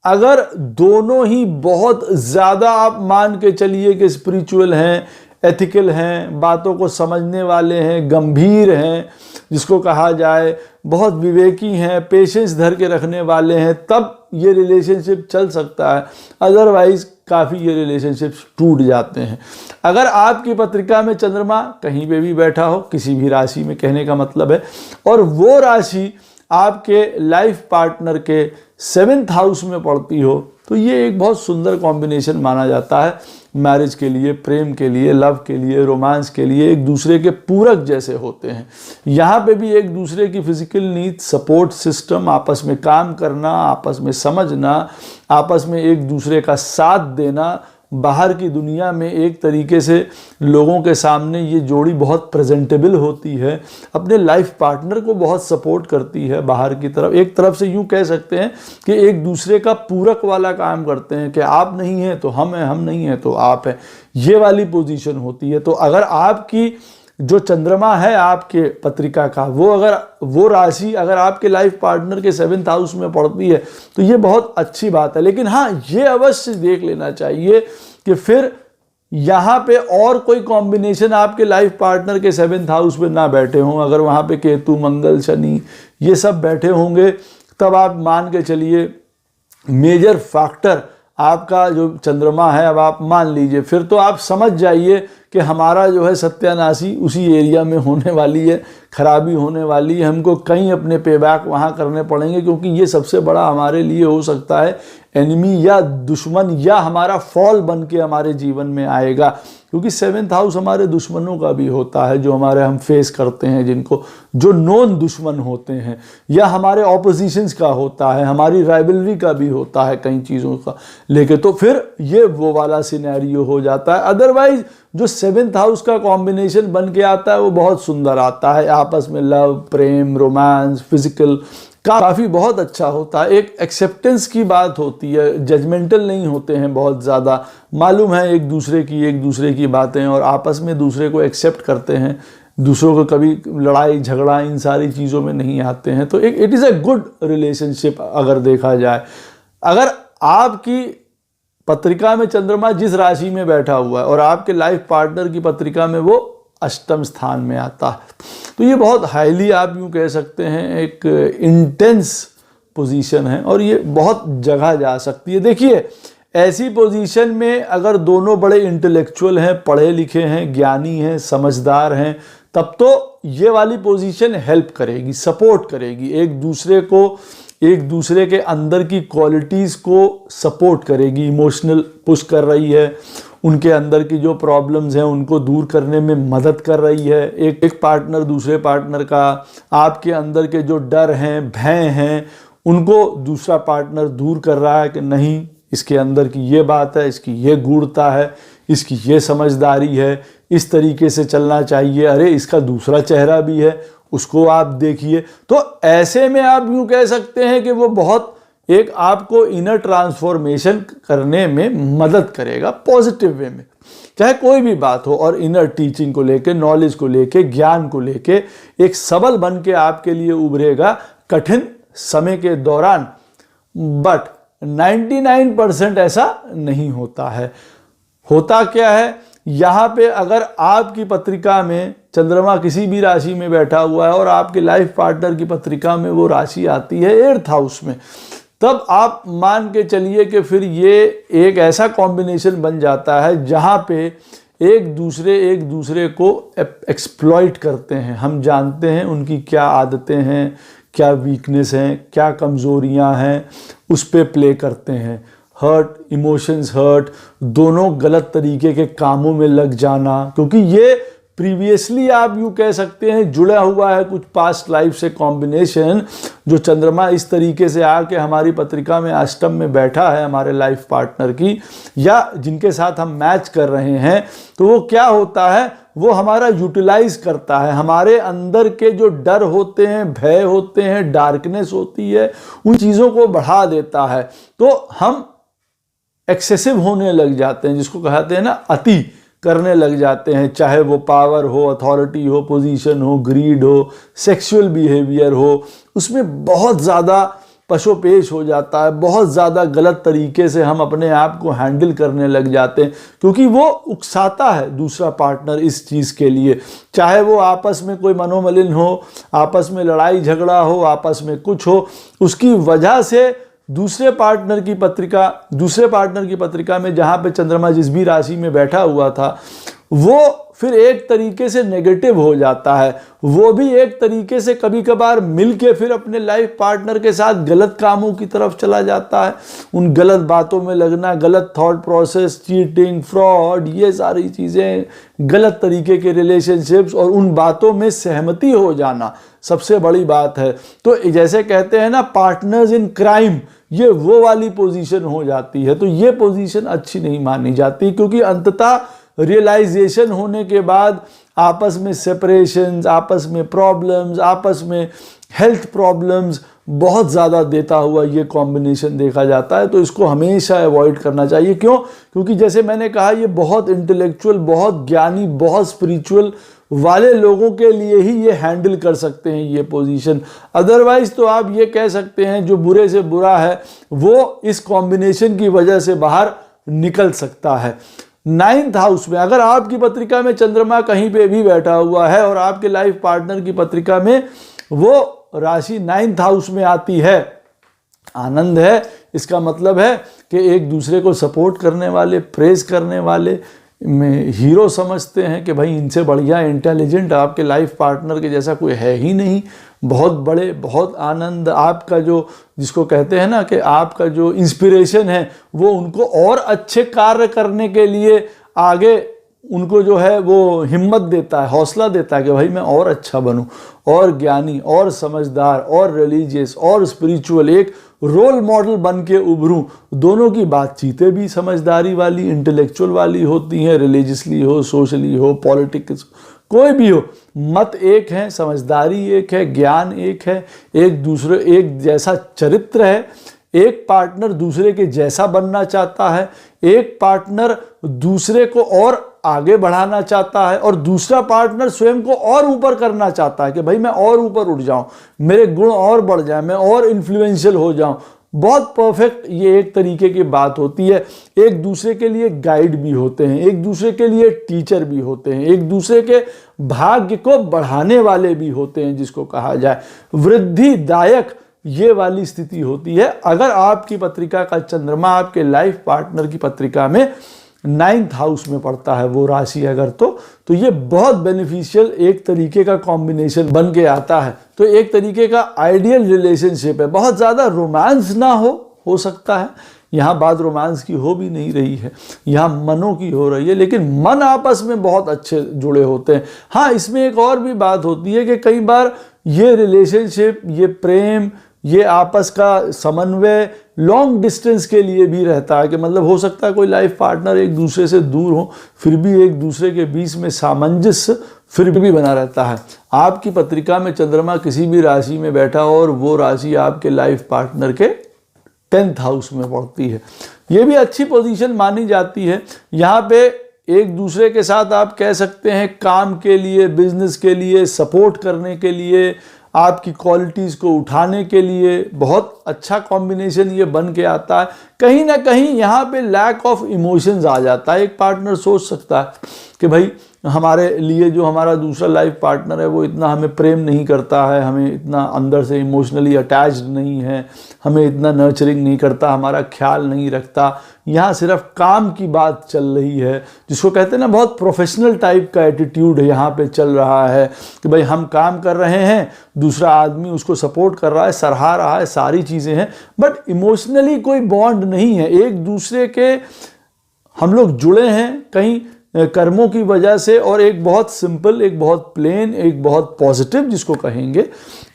अगर दोनों ही बहुत ज़्यादा आप मान के चलिए कि स्पिरिचुअल हैं, एथिकल हैं, बातों को समझने वाले हैं, गंभीर हैं, जिसको कहा जाए बहुत विवेकी हैं, पेशेंस धर के रखने वाले हैं, तब ये रिलेशनशिप चल सकता है, अदरवाइज काफ़ी ये रिलेशनशिप्स टूट जाते हैं। अगर आपकी पत्रिका में चंद्रमा कहीं पे भी बैठा हो, किसी भी राशि में कहने का मतलब है, और वो राशि आपके लाइफ पार्टनर के 7th हाउस में पड़ती हो, तो ये एक बहुत सुंदर कॉम्बिनेशन माना जाता है मैरिज के लिए, प्रेम के लिए, लव के लिए, रोमांस के लिए, एक दूसरे के पूरक जैसे होते हैं। यहाँ पे भी एक दूसरे की फिजिकल नीड, सपोर्ट सिस्टम, आपस में काम करना, आपस में समझना, आपस में एक दूसरे का साथ देना बाहर की दुनिया में एक तरीके से लोगों के सामने ये जोड़ी बहुत प्रेजेंटेबल होती है, अपने लाइफ पार्टनर को बहुत सपोर्ट करती है बाहर की तरफ। एक तरफ से यूँ कह सकते हैं कि एक दूसरे का पूरक वाला काम करते हैं कि आप नहीं हैं तो हम हैं, हम नहीं हैं तो आप हैं, ये वाली पोजीशन होती है। तो अगर आपकी जो चंद्रमा है आपके पत्रिका का, वो राशि अगर आपके लाइफ पार्टनर के 7th हाउस में पड़ती है तो ये बहुत अच्छी बात है। लेकिन हाँ, ये अवश्य देख लेना चाहिए कि फिर यहाँ पे और कोई कॉम्बिनेशन आपके लाइफ पार्टनर के 7th हाउस में ना बैठे हों। अगर वहाँ पे केतु, मंगल, शनि ये सब बैठे होंगे तब आप मान के चलिए मेजर फैक्टर आपका जो चंद्रमा है, अब आप मान लीजिए, फिर तो आप समझ जाइए कि हमारा जो है सत्यानाशी उसी एरिया में होने वाली है, खराबी होने वाली है। हमको कहीं अपने पेबैक वहाँ करने पड़ेंगे, क्योंकि ये सबसे बड़ा हमारे लिए हो सकता है एनिमी या दुश्मन या हमारा फॉल बन के हमारे जीवन में आएगा। क्योंकि 7th हाउस हमारे दुश्मनों का भी होता है, जो हमारे हम फेस करते हैं, जिनको जो नॉन दुश्मन होते हैं, या हमारे ऑपोजिशंस का होता है, हमारी राइवलरी का भी होता है कई चीज़ों का लेके। तो फिर ये वो वाला सिनेरियो हो जाता है। अदरवाइज जो 7th हाउस का कॉम्बिनेशन बन के आता है वो बहुत सुंदर आता है, आपस में लव, प्रेम, रोमांस, फिजिकल काफ़ी बहुत अच्छा होता है। एक एक्सेप्टेंस की बात होती है, जजमेंटल नहीं होते हैं बहुत ज़्यादा, मालूम है एक दूसरे की बातें और आपस में दूसरे को एक्सेप्ट करते हैं, दूसरों को कभी लड़ाई झगड़ा इन सारी चीज़ों में नहीं आते हैं। तो एक it is a good relationship अगर देखा जाए। अगर आपकी पत्रिका में चंद्रमा जिस राशि में बैठा हुआ है और आपके लाइफ पार्टनर की पत्रिका में वो अष्टम स्थान में आता है, तो ये बहुत हाईली आप यूँ कह सकते हैं एक इंटेंस पोजीशन है और ये बहुत जगह जा सकती है। देखिए, ऐसी पोजीशन में अगर दोनों बड़े इंटेलेक्चुअल हैं, पढ़े लिखे हैं, ज्ञानी हैं, समझदार हैं, तब तो ये वाली पोजीशन हेल्प करेगी, सपोर्ट करेगी, एक दूसरे के अंदर की क्वालिटीज़ को सपोर्ट करेगी, इमोशनल पुश कर रही है, उनके अंदर की जो प्रॉब्लम्स हैं उनको दूर करने में मदद कर रही है। एक पार्टनर दूसरे पार्टनर का, आपके अंदर के जो डर हैं, भय हैं, उनको दूसरा पार्टनर दूर कर रहा है कि नहीं, इसके अंदर की ये बात है, इसकी ये गूढ़ता है, इसकी ये समझदारी है, इस तरीके से चलना चाहिए, अरे इसका दूसरा चेहरा भी है, उसको आप देखिए। तो ऐसे में आप यूँ कह सकते हैं कि वो बहुत एक आपको इनर ट्रांसफॉर्मेशन करने में मदद करेगा पॉजिटिव वे में, चाहे कोई भी बात हो। और इनर टीचिंग को लेके, नॉलेज को लेके, ज्ञान को लेके एक सबल बन के आपके लिए उभरेगा कठिन समय के दौरान। बट 99% ऐसा नहीं होता है। होता क्या है, यहाँ पे अगर आपकी पत्रिका में चंद्रमा किसी भी राशि में बैठा हुआ है और आपके लाइफ पार्टनर की पत्रिका में वो राशि आती है 8th हाउस में, तब आप मान के चलिए कि फिर ये एक ऐसा कॉम्बिनेशन बन जाता है जहाँ पे एक दूसरे को एक्सप्लॉइट करते हैं। हम जानते हैं उनकी क्या आदतें हैं, क्या वीकनेस हैं, क्या कमज़ोरियाँ हैं, उस पे प्ले करते हैं। हर्ट, इमोशंस हर्ट, दोनों गलत तरीके के कामों में लग जाना, क्योंकि ये प्रीवियसली आप यूँ कह सकते हैं जुड़ा हुआ है कुछ पास्ट लाइफ से कॉम्बिनेशन। जो चंद्रमा इस तरीके से आके हमारी पत्रिका में अष्टम में बैठा है हमारे लाइफ पार्टनर की, या जिनके साथ हम मैच कर रहे हैं, तो वो क्या होता है, वो हमारा यूटिलाइज करता है, हमारे अंदर के जो डर होते हैं, भय होते हैं, डार्कनेस होती है, उन चीज़ों को बढ़ा देता है। तो हम एक्सेसिव होने लग जाते हैं, जिसको कहते हैं ना अति करने लग जाते हैं, चाहे वो पावर हो, अथॉरिटी हो, पोजीशन हो, ग्रीड हो, सेक्सुअल बिहेवियर हो, उसमें बहुत ज़्यादा पशोपेश हो जाता है, बहुत ज़्यादा गलत तरीके से हम अपने आप को हैंडल करने लग जाते हैं, क्योंकि वो उकसाता है दूसरा पार्टनर इस चीज़ के लिए। चाहे वो आपस में कोई मनोमलिन हो, आपस में लड़ाई झगड़ा हो, आपस में कुछ हो, उसकी वजह से दूसरे पार्टनर की पत्रिका में जहाँ पे चंद्रमा जिस भी राशि में बैठा हुआ था, वो फिर एक तरीके से नेगेटिव हो जाता है। वो भी एक तरीके से कभी कभार मिलके फिर अपने लाइफ पार्टनर के साथ गलत कामों की तरफ चला जाता है। उन गलत बातों में लगना, गलत थॉट प्रोसेस, चीटिंग, फ्रॉड, ये सारी चीज़ें, गलत तरीके के रिलेशनशिप्स और उन बातों में सहमति हो जाना सबसे बड़ी बात है। तो जैसे कहते हैं ना, पार्टनर्स इन क्राइम, ये वो वाली पोजीशन हो जाती है। तो ये पोजीशन अच्छी नहीं मानी जाती, क्योंकि अंततः रियलाइजेशन होने के बाद आपस में सेपरेशंस, आपस में प्रॉब्लम्स, आपस में हेल्थ प्रॉब्लम्स बहुत ज़्यादा देता हुआ ये कॉम्बिनेशन देखा जाता है। तो इसको हमेशा अवॉइड करना चाहिए। क्यों? क्योंकि जैसे मैंने कहा, ये बहुत इंटेलेक्चुअल, बहुत ज्ञानी, बहुत स्पिरिचुअल वाले लोगों के लिए ही ये हैंडल कर सकते हैं ये पोजीशन। अदरवाइज तो आप ये कह सकते हैं जो बुरे से बुरा है वो इस कॉम्बिनेशन की वजह से बाहर निकल सकता है। 9th हाउस में अगर आपकी पत्रिका में चंद्रमा कहीं पे भी बैठा हुआ है और आपके लाइफ पार्टनर की पत्रिका में वो राशि 9th हाउस में आती है, आनंद है। इसका मतलब है कि एक दूसरे को सपोर्ट करने वाले, प्रेज करने वाले में हीरो समझते हैं कि भाई इनसे बढ़िया इंटेलिजेंट आपके लाइफ पार्टनर के जैसा कोई है ही नहीं। बहुत बड़े, बहुत आनंद, आपका जो जिसको कहते हैं ना कि आपका जो इंस्पिरेशन है वो उनको और अच्छे कार्य करने के लिए आगे उनको जो है वो हिम्मत देता है, हौसला देता है कि भाई मैं और अच्छा बनूं, और ज्ञानी, और समझदार, और रिलीजियस, और स्पिरिचुअल, एक रोल मॉडल बन के उभरूं। दोनों की बातचीतें भी समझदारी वाली, इंटेलेक्चुअल वाली होती हैं, रिलीजियसली हो, सोशली हो, पॉलिटिक्स, कोई भी हो, मत एक है, समझदारी एक है, ज्ञान एक है, एक दूसरे एक जैसा चरित्र है। एक पार्टनर दूसरे के जैसा बनना चाहता है, एक पार्टनर दूसरे को और आगे बढ़ाना चाहता है, और दूसरा पार्टनर स्वयं को और ऊपर करना चाहता है कि भाई मैं और ऊपर उठ जाऊं, मेरे गुण और बढ़ जाएं, मैं और इन्फ्लुएंशियल हो जाऊं। बहुत परफेक्ट ये एक तरीके की बात होती है। एक दूसरे के लिए गाइड भी होते हैं, एक दूसरे के लिए टीचर भी होते हैं, एक दूसरे के भाग्य को बढ़ाने वाले भी होते हैं, जिसको कहा जाए वृद्धिदायक ये वाली स्थिति होती है। अगर आपकी पत्रिका का चंद्रमा आपके लाइफ पार्टनर की पत्रिका में 9th हाउस में पड़ता है, वो राशि अगर तो ये बहुत बेनिफिशियल एक तरीके का कॉम्बिनेशन बन के आता है। तो एक तरीके का आइडियल रिलेशनशिप है। बहुत ज़्यादा रोमांस ना हो सकता है, यहाँ बात रोमांस की हो भी नहीं रही है, यहाँ मनों की हो रही है, लेकिन मन आपस में बहुत अच्छे जुड़े होते हैं। हाँ, इसमें एक और भी बात होती है कि कई बार ये रिलेशनशिप, ये प्रेम, ये आपस का समन्वय लॉन्ग डिस्टेंस के लिए भी रहता है कि मतलब हो सकता है कोई लाइफ पार्टनर एक दूसरे से दूर हो, फिर भी एक दूसरे के बीच में सामंजस्य फिर भी बना रहता है। आपकी पत्रिका में चंद्रमा किसी भी राशि में बैठा हो और वो राशि आपके लाइफ पार्टनर के 10th हाउस में पड़ती है, ये भी अच्छी पोजीशन मानी जाती है। यहाँ पे एक दूसरे के साथ आप कह सकते हैं काम के लिए, बिजनेस के लिए, सपोर्ट करने के लिए, आपकी क्वालिटीज़ को उठाने के लिए बहुत अच्छा कॉम्बिनेशन ये बन के आता है। कहीं ना कहीं यहाँ पे लैक ऑफ इमोशंस आ जाता है। एक पार्टनर सोच सकता है कि भाई हमारे लिए जो हमारा दूसरा लाइफ पार्टनर है वो इतना हमें प्रेम नहीं करता है, हमें इतना अंदर से इमोशनली अटैच्ड नहीं है, हमें इतना नर्चरिंग नहीं करता, हमारा ख्याल नहीं रखता। यहाँ सिर्फ काम की बात चल रही है, जिसको कहते हैं ना बहुत प्रोफेशनल टाइप का एटीट्यूड है यहाँ पे चल रहा है कि भाई हम काम कर रहे हैं, दूसरा आदमी उसको सपोर्ट कर रहा है, सराहा रहा है, सारी चीज़ें हैं, बट इमोशनली कोई बॉन्ड नहीं है। एक दूसरे के हम लोग जुड़े हैं कहीं कर्मों की वजह से, और एक बहुत सिंपल, एक बहुत प्लेन, एक बहुत पॉजिटिव जिसको कहेंगे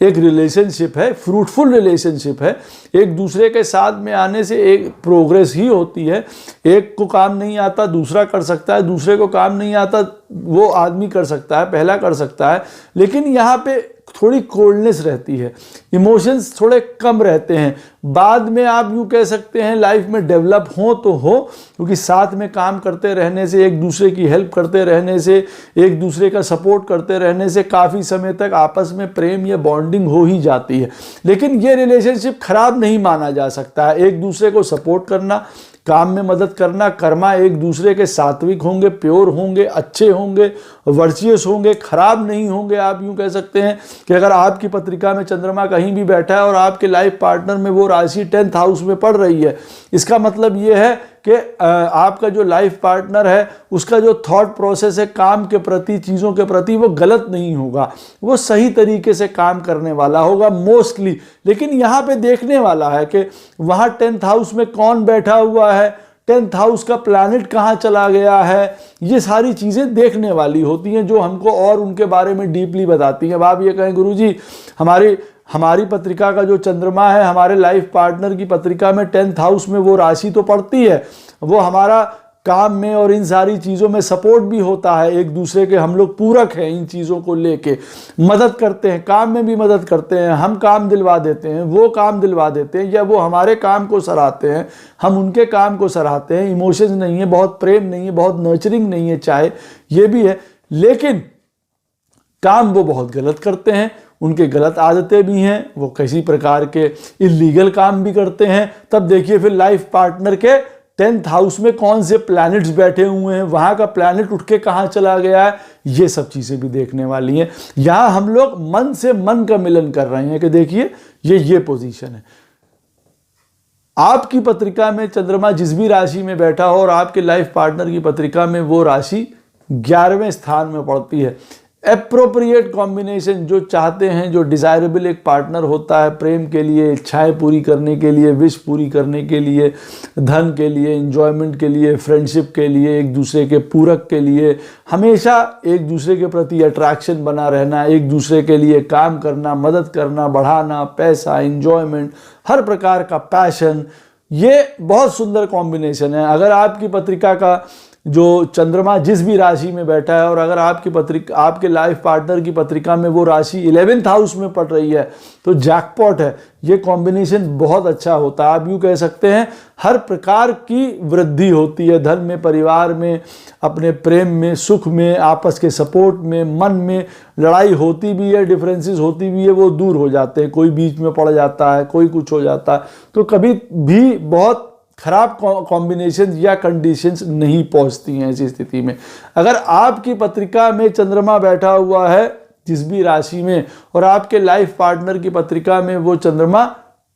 एक रिलेशनशिप है, फ्रूटफुल रिलेशनशिप है। एक दूसरे के साथ में आने से एक प्रोग्रेस ही होती है। एक को काम नहीं आता दूसरा कर सकता है, दूसरे को काम नहीं आता वो आदमी कर सकता है, पहला कर सकता है। लेकिन यहाँ पे थोड़ी कोल्डनेस रहती है, इमोशंस थोड़े कम रहते हैं। बाद में आप यूँ कह सकते हैं लाइफ में डेवलप हो तो हो, क्योंकि साथ में काम करते रहने से, एक दूसरे की हेल्प करते रहने से, एक दूसरे का सपोर्ट करते रहने से काफ़ी समय तक आपस में प्रेम या बॉन्डिंग हो ही जाती है। लेकिन ये रिलेशनशिप खराब नहीं माना जा सकता है। एक दूसरे को सपोर्ट करना, काम में मदद करना, कर्मा एक दूसरे के सात्विक होंगे, प्योर होंगे, अच्छे होंगे, वर्चियस होंगे, खराब नहीं होंगे। आप यूँ कह सकते हैं कि अगर आपकी पत्रिका में चंद्रमा कहीं भी बैठा है और आपके लाइफ पार्टनर में वो राशि 10th हाउस में पड़ रही है, इसका मतलब ये है कि आपका जो लाइफ पार्टनर है उसका जो थॉट प्रोसेस है काम के प्रति, चीज़ों के प्रति, वो गलत नहीं होगा, वो सही तरीके से काम करने वाला होगा मोस्टली। लेकिन यहाँ पे देखने वाला है कि वहाँ 10th हाउस में कौन बैठा हुआ है, 10th हाउस का प्लैनेट कहाँ चला गया है, ये सारी चीज़ें देखने वाली होती हैं जो हमको और उनके बारे में डीपली बताती हैं। अब आप ये कहें गुरुजी हमारी पत्रिका का जो चंद्रमा है, हमारे लाइफ पार्टनर की पत्रिका में 10th हाउस में वो राशि तो पड़ती है, वो हमारा काम में और इन सारी चीज़ों में सपोर्ट भी होता है। एक दूसरे के हम लोग पूरक हैं, इन चीज़ों को लेके मदद करते हैं, काम में भी मदद करते हैं, हम काम दिलवा देते हैं, वो काम दिलवा देते हैं, या वो हमारे काम को सराहते हैं, हम उनके काम को सराहते हैं। इमोशंस नहीं है, बहुत प्रेम नहीं है, बहुत नर्चरिंग नहीं है, चाहे ये भी है, लेकिन काम वो बहुत गलत करते हैं, उनके गलत आदतें भी हैं, वो किसी प्रकार के इलीगल काम भी करते हैं। तब देखिए फिर लाइफ पार्टनर के 10th हाउस में कौन से प्लैनेट्स बैठे हुए हैं, वहां का प्लैनेट उठ के कहाँ चला गया है, ये सब चीजें भी देखने वाली हैं। यहां हम लोग मन से मन का मिलन कर रहे हैं कि देखिए ये पोजीशन है। आपकी पत्रिका में चंद्रमा जिस भी राशि में बैठा हो और आपके लाइफ पार्टनर की पत्रिका में वो राशि 11वें स्थान में पड़ती है। एप्रोप्रिएट कॉम्बिनेशन, जो चाहते हैं, जो डिज़ायरेबल एक पार्टनर होता है प्रेम के लिए, इच्छाएं पूरी करने के लिए, विश पूरी करने के लिए, धन के लिए, एंजॉयमेंट के लिए, फ्रेंडशिप के लिए, एक दूसरे के पूरक के लिए, हमेशा एक दूसरे के प्रति अट्रैक्शन बना रहना, एक दूसरे के लिए काम करना, मदद करना, बढ़ाना, पैसा, एंजॉयमेंट, हर प्रकार का पैशन, ये बहुत सुंदर कॉम्बिनेशन है। अगर आपकी पत्रिका का जो चंद्रमा जिस भी राशि में बैठा है और अगर आपकी पत्रिका, आपके लाइफ पार्टनर की पत्रिका में वो राशि 11th हाउस में पड़ रही है, तो जैकपॉट है। ये कॉम्बिनेशन बहुत अच्छा होता है। आप यूँ कह सकते हैं हर प्रकार की वृद्धि होती है, धन में, परिवार में, अपने प्रेम में, सुख में, आपस के सपोर्ट में, मन में। लड़ाई होती भी है, डिफरेंसेस होती भी है, वो दूर हो जाते हैं। कोई बीच में पड़ जाता है, कोई कुछ हो जाता है, तो कभी भी बहुत खराब कॉम्बिनेशन या कंडीशंस नहीं पहुंचती हैं ऐसी स्थिति में। अगर आपकी पत्रिका में चंद्रमा बैठा हुआ है जिस भी राशि में और आपके लाइफ पार्टनर की पत्रिका में वो चंद्रमा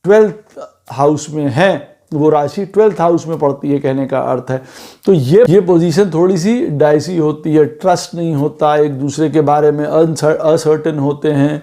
12th हाउस में है, वो राशि 12th हाउस में पड़ती है, कहने का अर्थ है, तो ये पोजीशन थोड़ी सी डाइसी होती है। ट्रस्ट नहीं होता, एक दूसरे के बारे में अनसर्टेन होते हैं,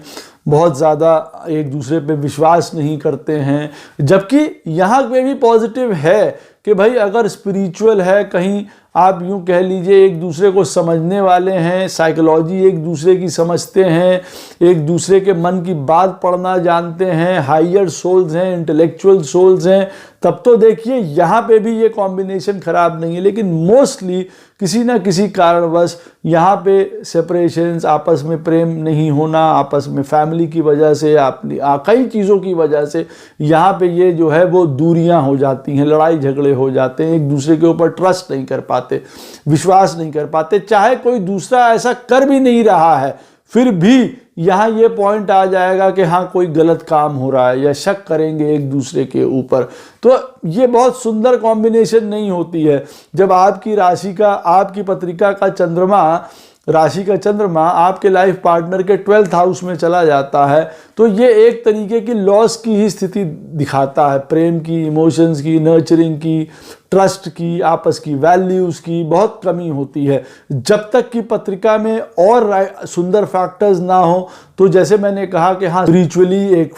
बहुत ज़्यादा एक दूसरे पे विश्वास नहीं करते हैं। जबकि यहाँ पे भी पॉजिटिव है कि भाई अगर स्पिरिचुअल है, कहीं आप यूँ कह लीजिए एक दूसरे को समझने वाले हैं, साइकोलॉजी एक दूसरे की समझते हैं, एक दूसरे के मन की बात पढ़ना जानते हैं, हायर सोल्स हैं, इंटेलेक्चुअल सोल्स हैं, तब तो देखिए यहाँ पे भी ये कॉम्बिनेशन खराब नहीं है। लेकिन मोस्टली किसी ना किसी कारणवश यहाँ पे सेपरेशंस, आपस में प्रेम नहीं होना, आपस में फैमिली की वजह से, अपनी कई चीज़ों की वजह से यहाँ पे ये जो है वो दूरियां हो जाती हैं, लड़ाई झगड़े हो जाते हैं, एक दूसरे के ऊपर ट्रस्ट नहीं कर पाते, विश्वास नहीं कर पाते। चाहे कोई दूसरा ऐसा कर भी नहीं रहा है, फिर भी यहाँ ये पॉइंट आ जाएगा कि हाँ कोई गलत काम हो रहा है, या शक करेंगे एक दूसरे के ऊपर। तो ये बहुत सुंदर कॉम्बिनेशन नहीं होती है। जब आपकी राशि का, आपकी पत्रिका का चंद्रमा, राशि का चंद्रमा आपके लाइफ पार्टनर के 12th हाउस में चला जाता है, तो ये एक तरीके की लॉस की ही स्थिति दिखाता है। प्रेम की, इमोशंस की, नर्चरिंग की, ट्रस्ट की, आपस की वैल्यूज़ की बहुत कमी होती है। जब तक कि पत्रिका में और सुंदर फैक्टर्स ना हो, तो जैसे मैंने कहा कि हाँ स्पिरिचुअली एक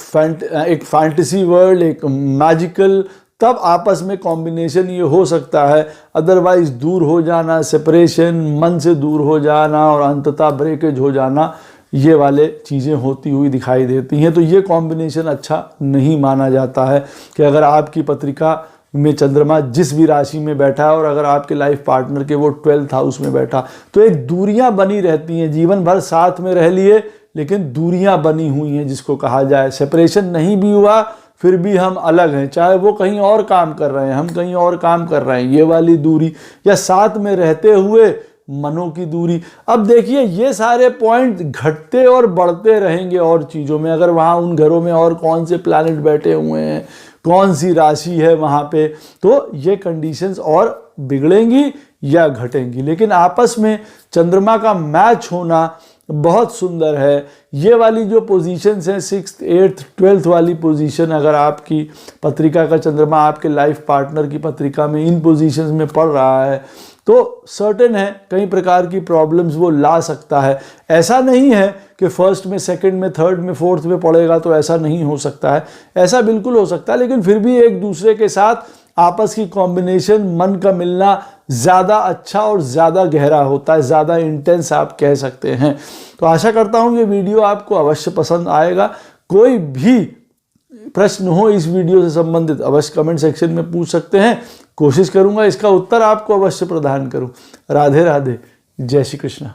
फैंटेसी वर्ल्ड, एक मैजिकल, तब आपस में कॉम्बिनेशन ये हो सकता है। अदरवाइज दूर हो जाना, सेपरेशन, मन से दूर हो जाना और अंततः ब्रेकेज हो जाना, ये वाले चीज़ें होती हुई दिखाई देती हैं। तो ये कॉम्बिनेशन अच्छा नहीं माना जाता है कि अगर आपकी पत्रिका में चंद्रमा जिस भी राशि में बैठा है और अगर आपके लाइफ पार्टनर के वो 12th हाउस में बैठा, तो एक दूरियां बनी रहती हैं। जीवन भर साथ में रह लिए लेकिन दूरियां बनी हुई हैं, जिसको कहा जाए। सेपरेशन नहीं भी हुआ, फिर भी हम अलग हैं, चाहे वो कहीं और काम कर रहे हैं, हम कहीं और काम कर रहे हैं, ये वाली दूरी, या साथ में रहते हुए मनों की दूरी। अब देखिए ये सारे पॉइंट घटते और बढ़ते रहेंगे और चीज़ों में। अगर वहाँ उन घरों में और कौन से प्लैनेट बैठे हुए हैं, कौन सी राशि है वहाँ पे, तो ये कंडीशंस और बिगड़ेंगी या घटेंगी। लेकिन आपस में चंद्रमा का मैच होना बहुत सुंदर है। ये वाली जो पोजीशंस हैं 6th, 8th, 12th वाली पोजीशन, अगर आपकी पत्रिका का चंद्रमा आपके लाइफ पार्टनर की पत्रिका में इन पोजीशंस में पड़ रहा है, तो सर्टेन है कई प्रकार की प्रॉब्लम्स वो ला सकता है। ऐसा नहीं है कि फर्स्ट में, सेकंड में, थर्ड में, फोर्थ में पड़ेगा तो ऐसा नहीं हो सकता है, ऐसा बिल्कुल हो सकता है। लेकिन फिर भी एक दूसरे के साथ आपस की कॉम्बिनेशन, मन का मिलना ज़्यादा अच्छा और ज़्यादा गहरा होता है, ज़्यादा इंटेंस आप कह सकते हैं। तो आशा करता हूँ ये वीडियो आपको अवश्य पसंद आएगा। कोई भी प्रश्न हो इस वीडियो से संबंधित अवश्य कमेंट सेक्शन में पूछ सकते हैं। कोशिश करूंगा इसका उत्तर आपको अवश्य प्रदान करूं। राधे राधे, जय श्री कृष्ण।